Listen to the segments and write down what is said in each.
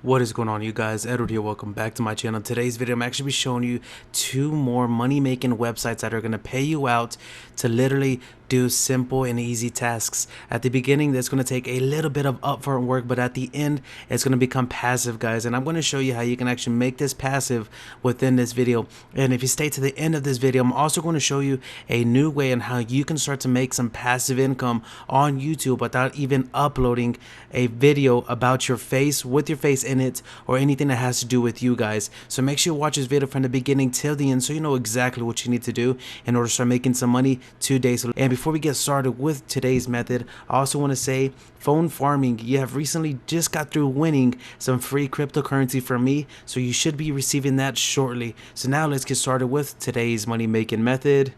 What is going on, you guys? Edward here. Welcome back to my channel. Today's video I'm actually be showing you two more money making websites that are going to pay you out to literally do simple and easy tasks. At the beginning that's going to take a little bit of upfront work, but at the end it's going to become passive, guys, and I'm going to show you how you can actually make this passive within this video. And if you stay to the end of this video, I'm also going to show you a new way on how you can start to make some passive income on YouTube without even uploading a video about your face with your face in it or anything that has to do with you guys. So make sure you watch this video from the beginning till the end so you know exactly what you need to do in order to start making some money today. And before we get started with today's method, I also want to say phone farming. You have recently just got through winning some free cryptocurrency from me, so you should be receiving that shortly. So now let's get started with today's money making method.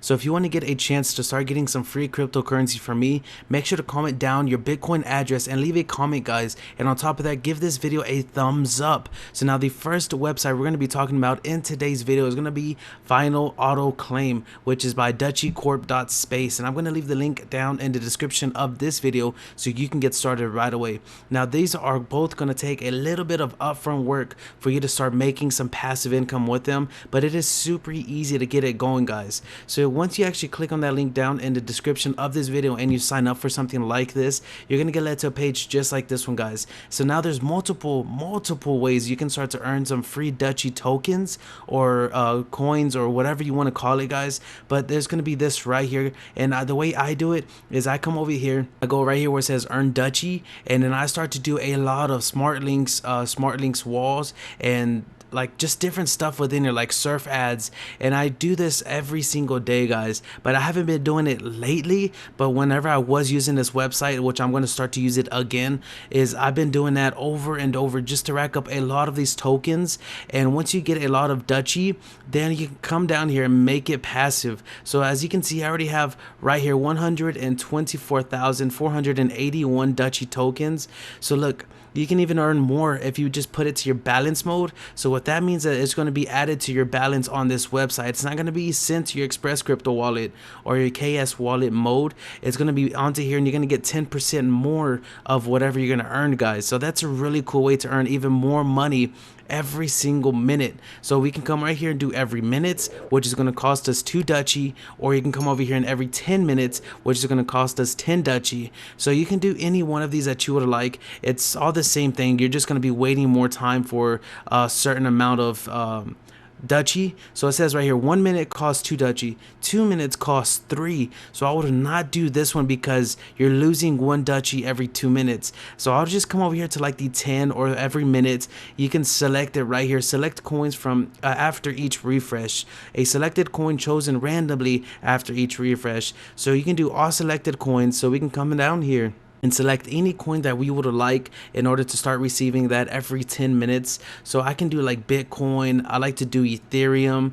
So if you want to get a chance to start getting some free cryptocurrency from me, make sure to comment down your Bitcoin address and leave a comment, guys. And on top of that, give this video a thumbs up. So now the first website we're going to be talking about in today's video is going to be Final Auto Claim, which is by Dutchy Corp .space. And I'm going to leave the link down in the description of this video so you can get started right away. Now these are both going to take a little bit of upfront work for you to start making some passive income with them, but it is super easy to get it going, guys. So once you actually click on that link down in the description of this video and you sign up for something like this, you're gonna get led to a page just like this one, guys. So now there's multiple ways you can start to earn some free Dutchy tokens or coins or whatever you want to call it, guys. But there's gonna be this right here, and the way I do it is I come over here, I go right here where it says earn Dutchy, and then I start to do a lot of smart links walls and like just different stuff within here, like surf ads. And I do this every single day, guys, but I haven't been doing it lately. But whenever I was using this website, which I'm going to start to use it again, is I've been doing that over and over just to rack up a lot of these tokens. And once you get a lot of Dutchy, then you can come down here and make it passive. So as you can see, I already have right here 124,481 Dutchy tokens. So look, you can even earn more if you just put it to your balance mode. So what that means is that it's going to be added to your balance on this website. It's not going to be sent to your Express Crypto wallet or your KS wallet mode. It's going to be onto here, and you're going to get 10% more of whatever you're going to earn, guys. So that's a really cool way to earn even more money every single minute. So we can come right here and do every minute, which is going to cost us 2 Dutchy, or you can come over here and every 10 minutes, which is going to cost us 10 Dutchy. So you can do any one of these that you would like. It's all the same thing. You're just going to be waiting more time for a certain amount of Dutchy. So it says right here 1 minute costs 2 Dutchy, 2 minutes costs 3. So I would not do this one because you're losing 1 Dutchy every 2 minutes. So I'll just come over here to like the 10 or every minute. You can select it right here, select coins from after each refresh, a selected coin chosen randomly after each refresh. So you can do all selected coins. So we can come down here and select any coin that we would like in order to start receiving that every 10 minutes. So I can do like Bitcoin, I like to do Ethereum,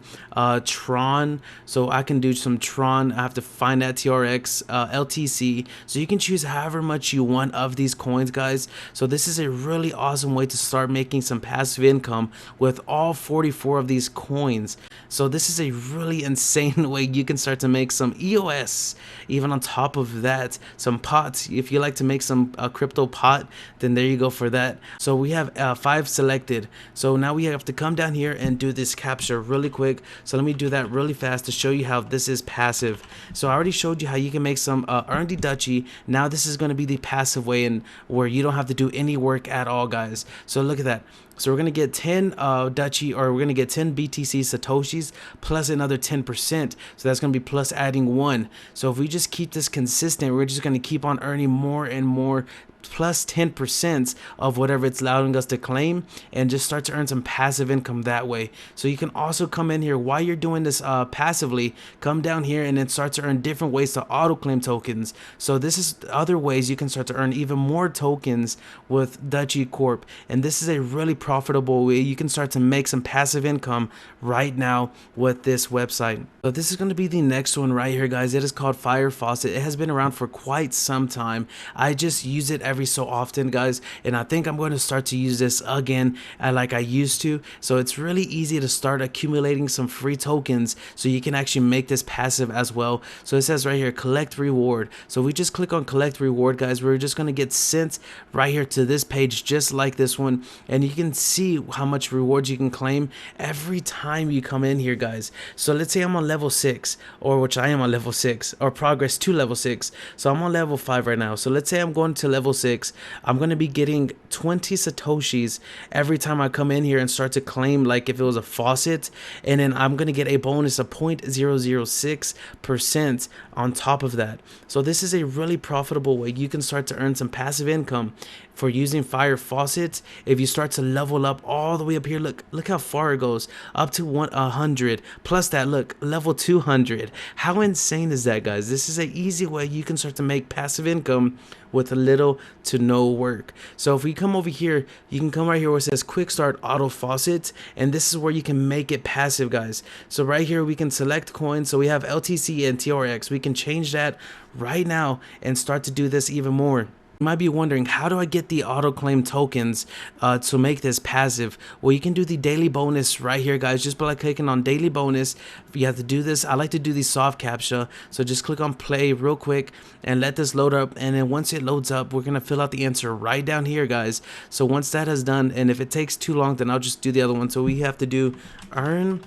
Tron, so I can do some Tron. I have to find that TRX, LTC. So you can choose however much you want of these coins, guys. So this is a really awesome way to start making some passive income with all 44 of these coins. So this is a really insane way you can start to make some EOS. Even on top of that, some pots. If you like to make some crypto pot, then there you go for that. So we have 5 selected. So now we have to come down here and do this capture really quick. So let me do that really fast to show you how this is passive. So I already showed you how you can make some earn the Dutchy. Now this is going to be the passive way, and where you don't have to do any work at all, guys. So look at that. So we're going to get 10 Dutchy, or we're going to get 10 BTC Satoshis plus another 10%. So that's going to be plus adding 1. So if we just keep this consistent, we're just going to keep on earning more and more, plus 10% of whatever it's allowing us to claim, and just start to earn some passive income that way. So you can also come in here while you're doing this passively, come down here and then start to earn different ways to auto claim tokens. So this is other ways you can start to earn even more tokens with Dutchy Corp, and this is a really profitable way you can start to make some passive income right now with this website. So this is going to be the next one right here, guys. It is called Faucet. It has been around for quite some time. I just use it every so often, guys, and I think I'm going to start to use this again like I used to. So it's really easy to start accumulating some free tokens so you can actually make this passive as well. So it says right here, collect reward. So we just click on collect reward, guys. We're just going to get sent right here to this page just like this one, and you can see how much rewards you can claim every time you come in here, guys. So let's say I'm on level 6, or which I am on level 6, or progress to level 6. So I'm on level 5 right now. So let's say I'm going to level 6. I'm going to be getting 20 satoshis every time I come in here and start to claim, like if it was a faucet, and then I'm going to get a bonus of 0.006% on top of that. So this is a really profitable way you can start to earn some passive income for using fire faucets. If you start to level up all the way up here, look how far it goes, up to 100 plus that, look, level 200. How insane is that, guys? This is an easy way you can start to make passive income with little to no work. So if we come over here, you can come right here where it says quick start auto faucets, and this is where you can make it passive, guys. So right here we can select coins. So we have LTC and TRX. We can change that right now and start to do this even more. You might be wondering, how do I get the auto claim tokens to make this passive? Well, you can do the daily bonus right here, guys, just by clicking on daily bonus. You have to do this. I like to do the soft captcha, so just click on play real quick and let this load up, and then once it loads up, we're gonna fill out the answer right down here, guys. So once that is done, and if it takes too long, then I'll just do the other one. So we have to do earn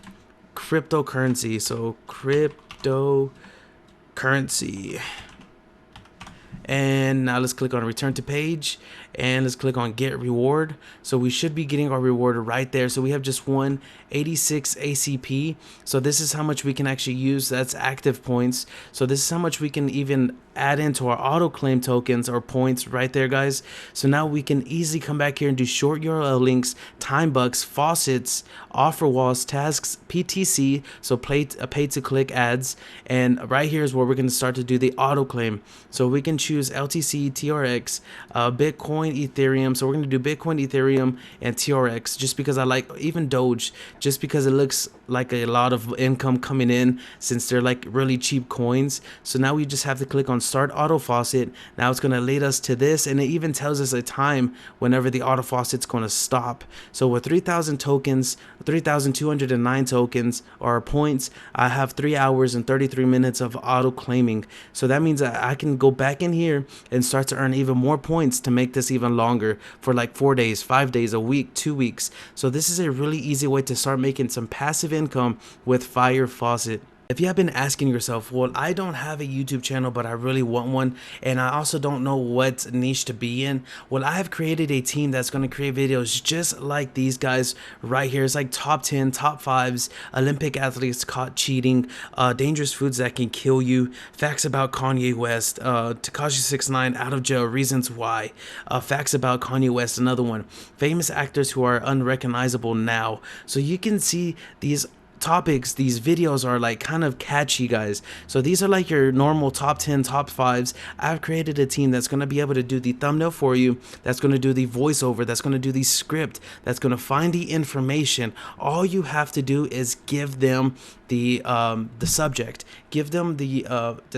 cryptocurrency. So cryptocurrency. And now let's click on return to page, and let's click on get reward. So we should be getting our reward right there. So we have just 186 ACP. So this is how much we can actually use. That's active points. So this is how much we can even add into our auto claim tokens or points right there, guys. So now we can easily come back here and do short URL links, time bucks, faucets, offer walls, tasks, PTC, so pay to click ads, and right here is where we're going to start to do the auto claim. So we can choose LTC, TRX, Bitcoin, Ethereum. So we're going to do Bitcoin, Ethereum, and TRX, just because I like, even Doge, just because it looks like a lot of income coming in since they're like really cheap coins. So now we just have to click on start auto faucet. Now it's going to lead us to this, and it even tells us a time whenever the auto faucet's going to stop. So with 3,000 tokens, 3,209 tokens or points, I have 3 hours and 33 minutes of auto claiming. So that means that I can go back in here and start to earn even more points to make this even longer for like 4 days, 5 days, a week, 2 weeks. So this is a really easy way to start making some passive income with Fire Faucet. If you have been asking yourself, well, I don't have a YouTube channel, but I really want one, and I also don't know what niche to be in, well, I have created a team that's going to create videos just like these guys right here. It's like top 10, top 5s, Olympic athletes caught cheating, dangerous foods that can kill you, facts about Kanye West, Tekashi 6ix9ine out of jail, reasons why, facts about Kanye West, another one, famous actors who are unrecognizable now. So you can see these topics, these videos are like kind of catchy, guys. So these are like your normal top 10, top 5s. I've created a team that's going to be able to do the thumbnail for you, that's going to do the voiceover, that's going to do the script, that's going to find the information. All you have to do is give them the subject, give them the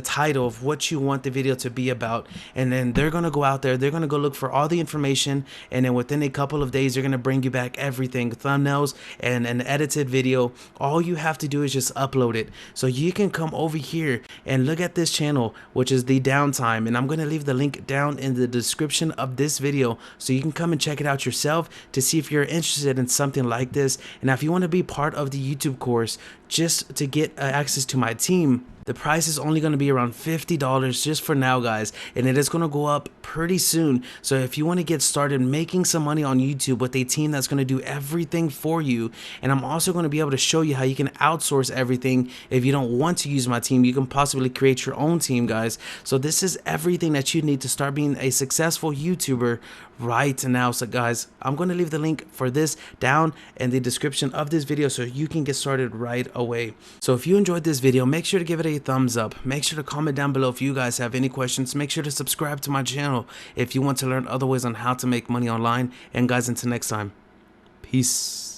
title of what you want the video to be about, and then they're going to go out there, they're going to go look for all the information, and then within a couple of days they're going to bring you back everything, thumbnails and an edited video. All you have to do is just upload it. So you can come over here and look at this channel, which is the downtime, and I'm going to leave the link down in the description of this video so you can come and check it out yourself to see if you're interested in something like this. And if you want to be part of the YouTube course just to get access to my team, the price is only going to be around $50 just for now, guys, and it is going to go up pretty soon. So if you want to get started making some money on YouTube with a team that's going to do everything for you, and I'm also going to be able to show you how you can outsource everything. If you don't want to use my team, you can possibly create your own team, guys. So this is everything that you need to start being a successful YouTuber right now. So guys, I'm going to leave the link for this down in the description of this video so you can get started right away. So if you enjoyed this video, make sure to give it a thumbs up. Make sure to comment down below if you guys have any questions. Make sure to subscribe to my channel if you want to learn other ways on how to make money online. And guys, until next time, peace.